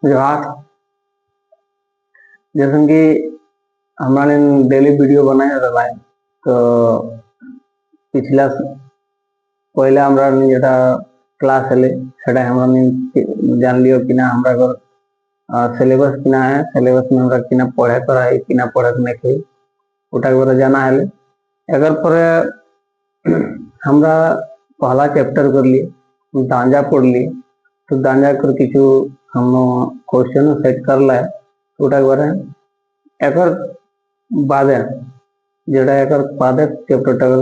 जोहार। जैसे कि हमारे डेली वीडियो बनाए रहा है तो पिछला पहले हमरा जेटा क्लास हेले सेटा हमरा जान लियो कि ना हमरा घर सिलेबस किना है, सिलेबस में हमरा किना पढ़े करा है किना पढ़े नहीं उटा के जाना है। अगर पर हमरा पहला चैप्टर कर लिए दांजा पढ़ लिए तो दांजा कर किछु हम क्वेश्चन सेट कर ला उटा के एकर बादे जेटा एकर बादे चैप्टर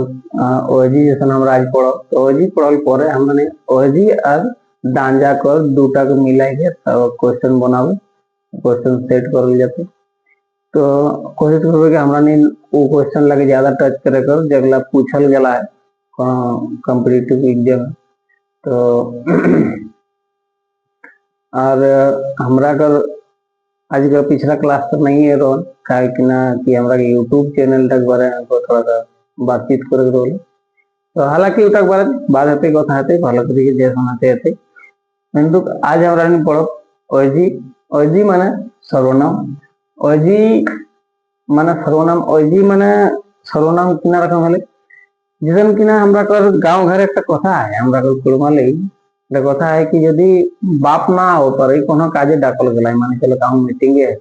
ओजी जैसे हमरा आज पढ़ो तो ओजी पढ़ल परे हमने ओजी और दांजा कर दूटा को मिलाई के क्वेश्चन बनावे क्वेश्चन सेट कर जाते। तो कोशिश करबे कि हमरा नहीं वो क्वेश्चन लगे ज्यादा टच करे कर जगला पूछल गला है कॉम्पिटिटिव एग्जाम। तो और हमरा कर आज का पिछला क्लास तो नहीं है रोल काय कि ना कि हमरा के यूट्यूब चैनल तक बारे में थोड़ा सा बातचीत करे रोल। तो हालांकि उतक बारे बात होते कथा होते भालो तरीके जैसा होते किंतु आज हमरा नहीं पढ़ो ओजी। ओजी माने सर्वनाम, ओजी माने सर्वनाम, ओजी माने सर्वनाम किना रकम हले जिसन किना हमरा कर गांव घर एक कथा है हमरा कर कुड़माले कथा है कि यदि बाप ना हो पर कोनो काजे डाकल गलाय माने चलो गांव मीटिंग है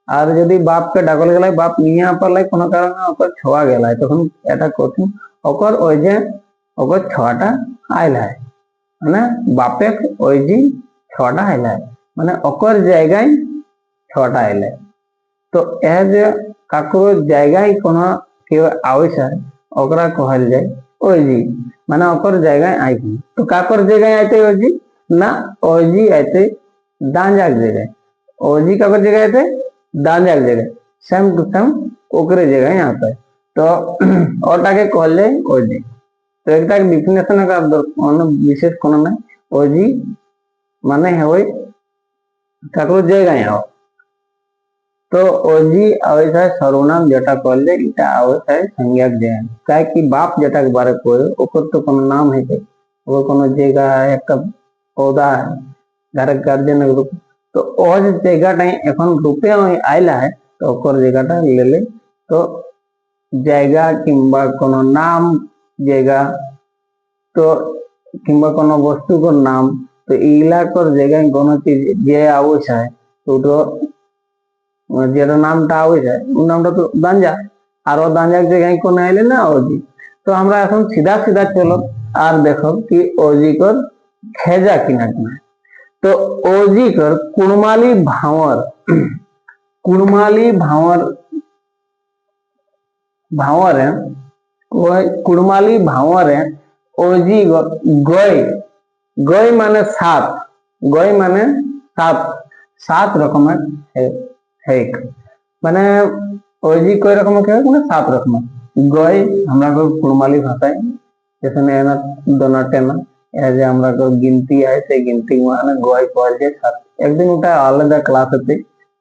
और यदि बाप के डाकल गलाय बाप निया पर लाई कोनो कारण ओकर छवा गलाय तखन एटा कथि ओकर ओजे ओकर छवाटा आइला है माने बापे ओजी छवाटा आइला है माने ओकर जगह छवाटा आइला है। तो एज काको जगह कोनो के आवश्यक है ओकरा कहल जाय ओजी माने ओकर जगह आई। तो काकर जगह आते ओजी ना ओजी आते दांजा जगह ओजी काकर जगह आते दांजा जगह सेम टू सेम ओकरे जगह आता है। तो और ताके कहल जाए ओजी। तो एक डिफिनेशन का विशेष कोनो ना ओजी माने है वही काको जगह आओ। तो ओजी आवश्यक है सर्वनाम जटा कहल जाए इटा आवश्यक है संज्ञक जय काय कि बाप जटा के बारे कोई ओकर तो कोनो नाम है के वो कोनो जगह एक पौधा है घर गार्जियन रूप। तो ओज जगह टाइम एखन रुपे आइला है तो ओकर जगहटा ले ले। तो जगह किंबा कोनो नाम जगह तो किंबा कोनो वस्तु को नाम तो इला कर जगह कोनो चीज जे आवश्यक है तो जेटा नामटा आवश्यक है उ नामटा तो दांजा और दांजा के जगह को आइले ना ओजी। तो हमरा এখন सीधा सीधा चलो और देखो कि ओजी कर खेजा किना किना। तो ओजी कर कुड़माली भावर कुड़माली भावर भावर है कुड़माली भावर है ओजी गय गय माने सात गय माने सात सात रकम है एक माने ओजी कोई रकम के माने सात रकम गय हमरा को कुड़माली भाषा है जैसे ना दोना टेना एज हमरा को गिनती है से गिनती माने गय कहल जाय सात। एक दिन उठा आलादा क्लास होते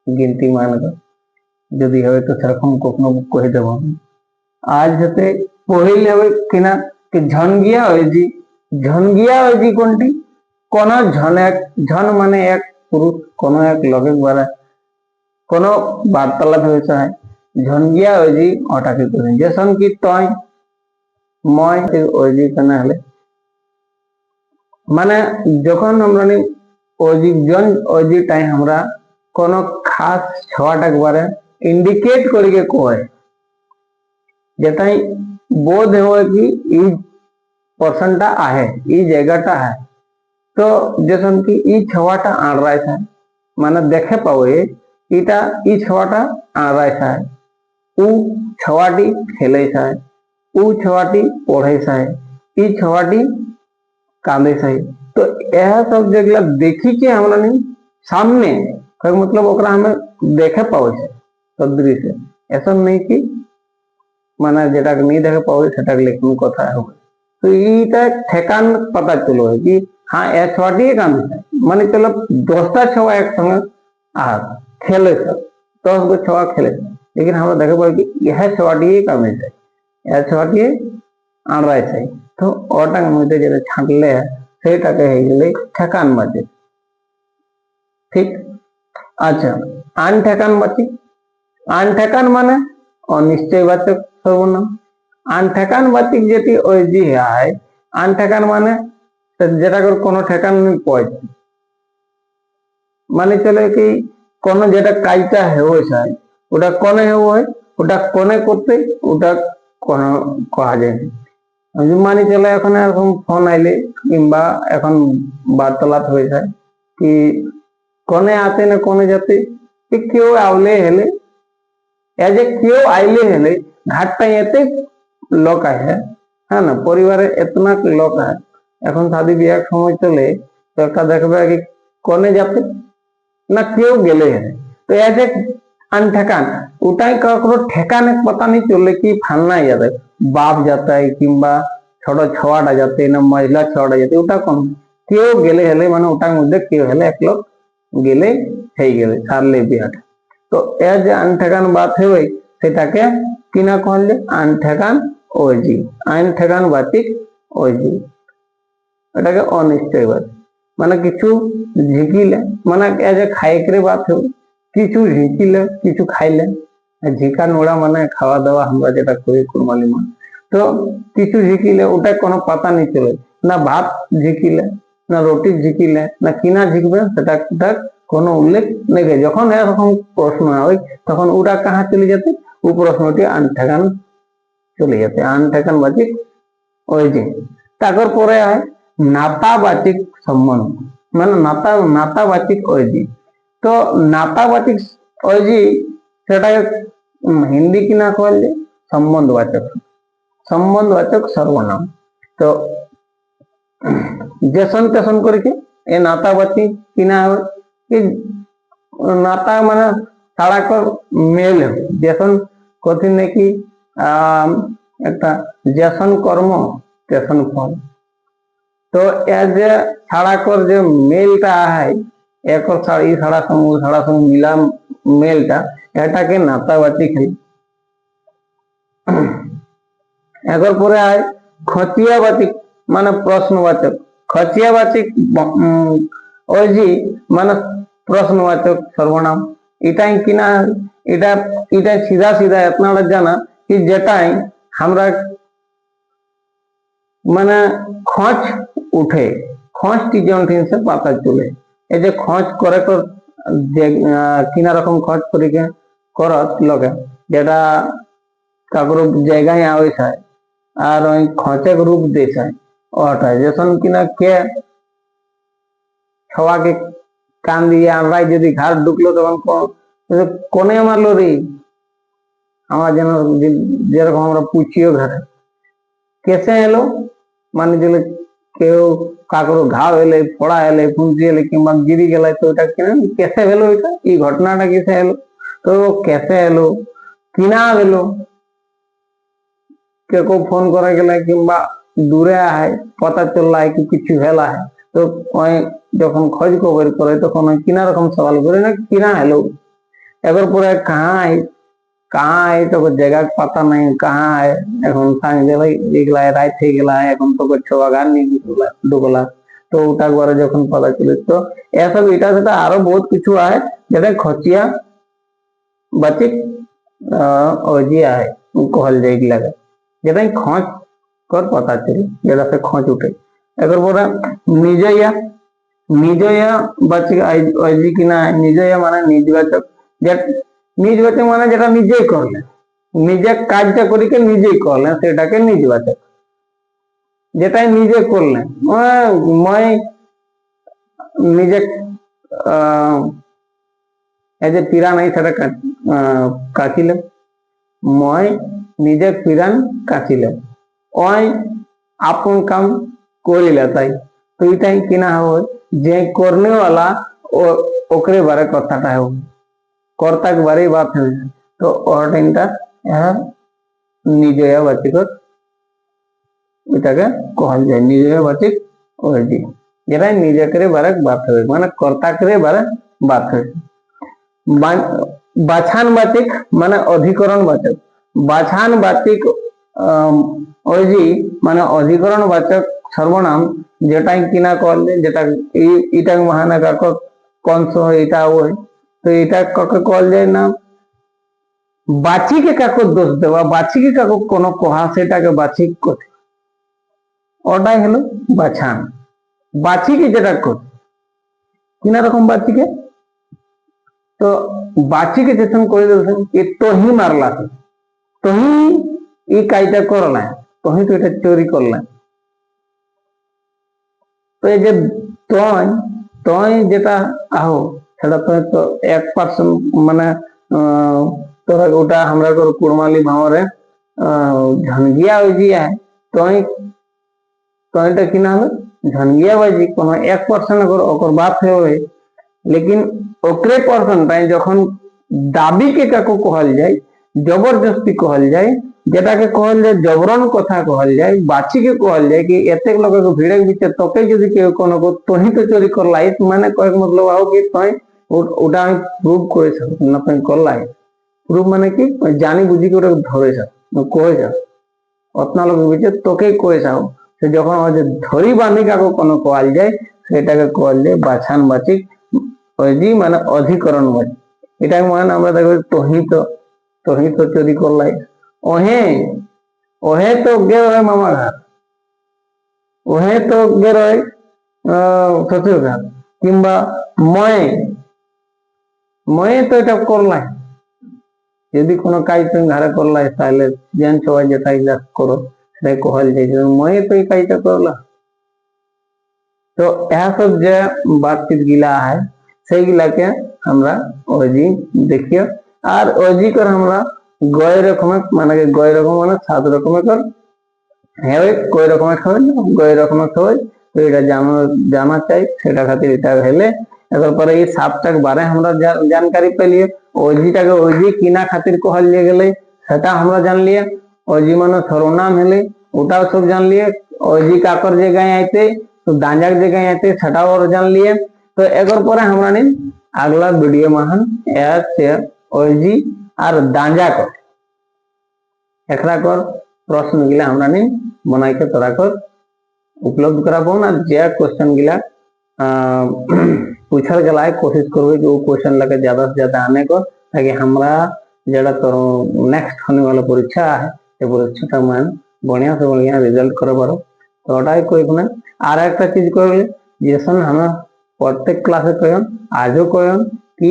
गिनती मान का यदि है तो सेरकम कोनो कह देब। आज होते पहिले हवे किना कि झनगिया ओजी झनगिया ओजी कोनटी कोनो झन एक झन माने एक पुरुष कोनो एक लगे बारे कोनो वार्तालाप होता है झनगिया ओजी ओटा के करें जैसन कि तय मय ओजी कना हले माने जखन हमरा ने ओजी जन ओजी टाइम हमरा कोनो खास छवाटा के बारे इंडिकेट करके कोय जताई बोध हो कि ई पर्सनटा आहे ई जगहटा है। तो जैसन कि ई छवाटा आड़ रहा था माने देखे पावे इटा ई छवाटा आड़ रहा है उ छवाटी खेले है उ छवाटी पढ़े है ई छवाटी कांदे है। तो यह सब जगह देखी के हमरा नहीं सामने मतलब ओकरा हमें देखे पावे सदृश ऐसा नहीं कि माने जेटा नहीं देखे पावे सेटा लेकिन कथा है। तो इटा ठेकान पता चलो है कि हाँ ए छवाटी कांदे है माने चलो दोस्ता छवा एक संग आ खेले सब 10 गो छवा खेले लेकिन हमरा देखे पावे कि यह छवाटी कांदे है यह छवाटी आड़ रहा है। तो ओटा मध्य जेटा छाटले है सेटा के हे गेले ठेकान मध्य ठीक। আচ্ছা, আনঠেকানবাচক, আনঠেকান মানে অনিশ্চয়বাচক সর্বনাম। আনঠেকানবাচক যেটি ওইজি হয়, আনঠেকান মানে যেটা কোনো ঠেকান नहीं পড়ছে, মানে চলে কি কোন যেটা কাজটা হেও যায় ওটা কোনে হেও হয়, ওটা কোনে করতে ওটা কোন করা যায় না। মানি চলে এখন এরকম ফোন আইলে কিংবা এখন বার্তালাপ হয়ে যায় কি কোনে আতে না কোনে যাতে, কেউ আউলে হেলে এজ এ কেউ আইলে হেলে ঘাটটা এতে লোক আছে, হ্যাঁ না, পরিবারে এতনা লোক আছে। এখন শাদি বিয়ার সময় চলে তো একটা দেখবে কি কোনে যাতে না কেউ গেলে হেলে, তো এজ এ আনঠেকান ওটাই কারো ঠেকানে পতা नहीं চললে কি ফালনা যাবে, বাপ যাতে কিংবা ছোট ছোয়াটা যাতে না মহিলা ছোয়াটা যাতে ওটা কোন কেউ গেলে হেলে মানে ওটার মধ্যে কেউ হেলে এক লোক গেলে হয়ে গেলে সারলে বিয়াটা। তো এর যে আনঠেকান বাত হবে সেটাকে কিনা कहले আনঠেকান ওজি, আনঠেকান বাচিক ওজি, এটাকে অনিশ্চয়বাচক মানে কিছু ঝিকিলে মানে এজ এ খাইকরে বাত হবে, কিছু ঝিকিলে কিছু খাইলে, ঝিকা নোড়া মানে খাওয়া দাওয়া আমরা যেটা করি কুরবানি মানে, তো কিছু ঝিকিলে ওটা কোনো পাতা নেই চলে, না ভাত ঝিকিলে না রুটি ঝিকিলে না কিনা ঝিকবে সেটা কোনো উল্লেখ নেই। যখন এরকম প্রশ্ন হয় তখন ওটা কাহা চলে যেতে, ও প্রশ্নটি আনঠেকান চলে যেতে, আনঠেকান বাচিক ওই যে। তারপর পরে হয় নাতাবাচিক সম্বন্ধ মানে নাতাবাচিক ওইজি। তো নাতাবাচিক ওইজি সেটা হিন্দি কিনা कहले সম্বন্ধবাচক, সম্বন্ধবাচক সর্বনাম। তো যেসন তেসন করেছে এ নাতাবাচিক কিনা হবে কি নাতা মানে সাড়াকর মেল যেসন কঠিন নাকি একটা যেসন কর্ম তেসন ফল। তো এর যে সাড়াকর যে মেলটা হয় এক ই ছাড়া সঙ্গে মিলা মেলটা এটাকে নাতাবাচিক হয়। এরপর পরে আয় খতিয়াবাচিক মানে প্রশ্নবাচক, খতিয়াবাচিক ওইজি মানে প্রশ্নবাচক সর্বনাম। এটাই কিনা এটা এটা সিধা সিধা আপনারা জানা কি যেটাই আমরা মানে খোঁজ উঠে, খোঁজটি যেমন সে পাতা চলে, এই যে খোঁজ করে যে কিনা রকম খোঁজ করি করত লোকে যেটা কাকুর জায়গায় আওয়াই চায় আর ওই খোঁচেক রূপ দিয়ে ওটাই যেসন কিনা কে সবাকে কান দিয়ে আমরাই যদি ঘাট ঢুকলো তখন কোনে মারলো রে, আমার যেন যেরকম আমরা পুছিও ঘাটে কেসে এলো মানে দিলে কেউ কাকুর ঘাव এলে ফোড়া এলে পুঁজি এলে কিংবা গিরি গেলে তো ওটা কিনা কেসে এলো, এটা এই ঘটনাটা কেসে এলো, তো কেসে এলো কিনা এলো के को फोन करे गেলে কিংবা দূরে আয় পতা চললা কি কিছু হেলা তো ওই যখন খোঁজ খবর করে তখন কিনা রকম সওয়াল করে না কিনা হলো, এবার পরে कहाँ है तो जगह पता नहीं कहाँ है, এখন সাংজেলাই এগুলা রাইত হয়ে গেলা এখন তো ছোয়া গান নিয়ে ঢুকলা তো ওটা করে যখন পতা চলে তো এসব এটা সেটা আরো বহুত কিছু আছে যেটা খতিয়া বাচিক ওজি আছে कहल जाए লাগে যেটাই খোঁজ কর পতা চলে যেটা সে খোঁজ উঠে। এবার পরে নিজয়া, নিজয়া বাচিক ওজি কিনা নিজয়া মানে নিজবাচক, নিজবাচক মানে যেটা নিজেই করলে নিজে কাজটা করিকে নিজেই করলে সেটাকে নিজবাচক, যেটাই নিজে করলে মই নিজে এই যে পিরা নাই সেটা কাটিলে মই নিজে পিরান কাটিলে ওই আপন কাম করিলে তাই, তো এটাই কিনা হবে যে करने वाला ओकरे बारे কথাটা হবে कर्ता के बारे बात है, तो और टाइमটা নিজয়া বাচিক এটাকে कहल যায় নিজয়া বাচিক ওইটি যেটা নিজে করে বারে বাত হবে মানে कर्ता করে বারে বাত হবে। বাছান বাচিক মানে অধিকরণ বাচক, বাছান বাচিক ওইজি মানে অধিকরণ বাচক সর্বনাম যেটাই কিনা করলে যেটা এটা মহানগর কনস এটা ওই তো এটা কাকে কল যায় না বাচিকে কাকে দোষ দেওয়া, বাচিকে কাকে কোনো কহা, সেটাকে বাচিক কথা, ওটাই হলো বাছান। বাচিকে যেটা কর কিনা রকম বাচিকে, তো বাচিকে যেসন করে দিয়েছেন এ তোহি মারলা, তোহি এই কাজটা করলা, তোহি তো এটা চুরি করলা। তো এই যে তয় তয় যেটা আহো সেটা তো 1% মানে তোরা ওটা আমরা কুড়মালি ভাঙরে ঝনগিয়া হয়ে তয় তয়টা কিনা হলো ঝনগিয়া বাজি কোন 1% ওকর বাপ হয়ে, लेकिन ओकरे परसेंटाइज যখন দাবিকে কাকু कहल যায়, জবরদস্তি कहल যায়, যেটাকে कहल যায় জবরন কথা कहल যায়, বাচিকে कहल যায় कि এতেক লোককে ভিড়ে ভিতরে তোকে যদি কেউ কোনো তোহি তো চুরি করলাই, মানে কয়েক মতলব আও কি তুই ওটা আমি প্রুভ করেছ না, তুই করলাই প্রুভ মানে কি জানি বুঝি করে ধরেছ কয়েছ অতনা লোক ভিতরে তোকে কয়েছ, সে যখন ধরি বাঁধি কাকু কোনো कहल যায় সেটাকে कहल যায় বাছান বাচিক অজি মানে অধিকরণ বাজি। এটা মানে আমরা দেখবো তোহি তো চুরি করলাই, ওহে ওহে তো গে রয় মামা ঘর, ওহে তো গে রয় শ্বশুর ঘর, কিংবা ময়ে ময়ে তো এটা করলাই। যদি কোনো কাজ তুমি ঘরে করলাই তাহলে জান সবাই যেটা করো সেটাই कहल যায় ময়ে তো এই কাজটা করলা। তো यह सब যে बातचीत गिला है সেইগুলাকে আমরা ওজি দেখিও। আর ওজি করে আমরা গয় রকমের মানে গয় রকম মানে 7 রকমের কর হ্যাঁ কয় রকমের খাওয়াই গয় রকমের খাওয়াই, তো এটা জানা চাই সেটা খাতির এটা হলে এবার পরে এই 7টা বারে আমরা जानकारी পেলিয়ে ওজিটাকে ওজি কিনা খাতির कहल लिए গেলে সেটা আমরা জানলিয়ে, ওজি মানে সর্বনাম হলে ওটাও সব জানলিয়ে, ওজি কাকর জায়গায় আইতে তো দাঁজার জায়গায় আইতে সেটাও और जान लिए। तो एक परे हमरा निन अगला वीडियो महान ओजी और दांजा कर एकरा कर प्रश्न गिला हमरा निन बनाई के तोरा कर उपलब्ध कराबो ना। जे क्वेश्चन गिला पूछल गला है कोशिश करबे कि वो क्वेश्चन लगे ज्यादा से ज्यादा आने को, ताकि हमरा जड़ा तो नेक्स्ट होने वाला परीक्षा है ये परीक्षा मान बढ़िया से बढ़िया रिजल्ट करे पारो। तो ওটাই কইব না। আর একটা चीज করলে যেসন আমরা प्रत्येक क्लासे कयन आजो कयन कि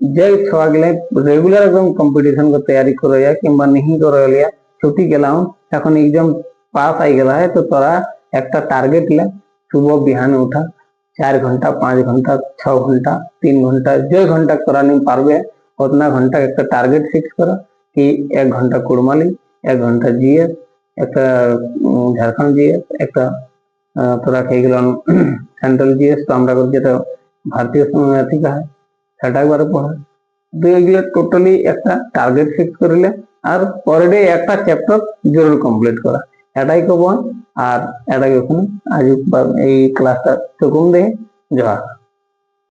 जे छुआ गले रेगुलर एकदम कंपटीशन को तैयारी करो या कि नहीं करो लिया छुट्टी गेलाम এখন एग्जाम पास आई गला है, तो तोरा एक टारगेट ले सुबह बिहान उठा 4 घंटा 5 घंटा 6 घंटा 3 घंटा जो घंटा तोरा नहीं पारबे उतना घंटा एक टारगेट फिक्स करो कि 1 घंटा कुड़माली 1 घंटा जीएस एक झारखंड जीएस एक তোরা খেয়ে সেন্ট্রাল জিএস তো আমরা যেটা ভারতীয় ম্যাথিকা হয় সেটা একবারে পড়া দুই এগুলো টোটালি একটা টার্গেট ফিক্স করলে আর পার ডে একটা চ্যাপ্টার জরুর কমপ্লিট করা এটাই কব। আর এটাকে ওখানে আজ এই ক্লাসটা চুকুন দিয়ে জোহার।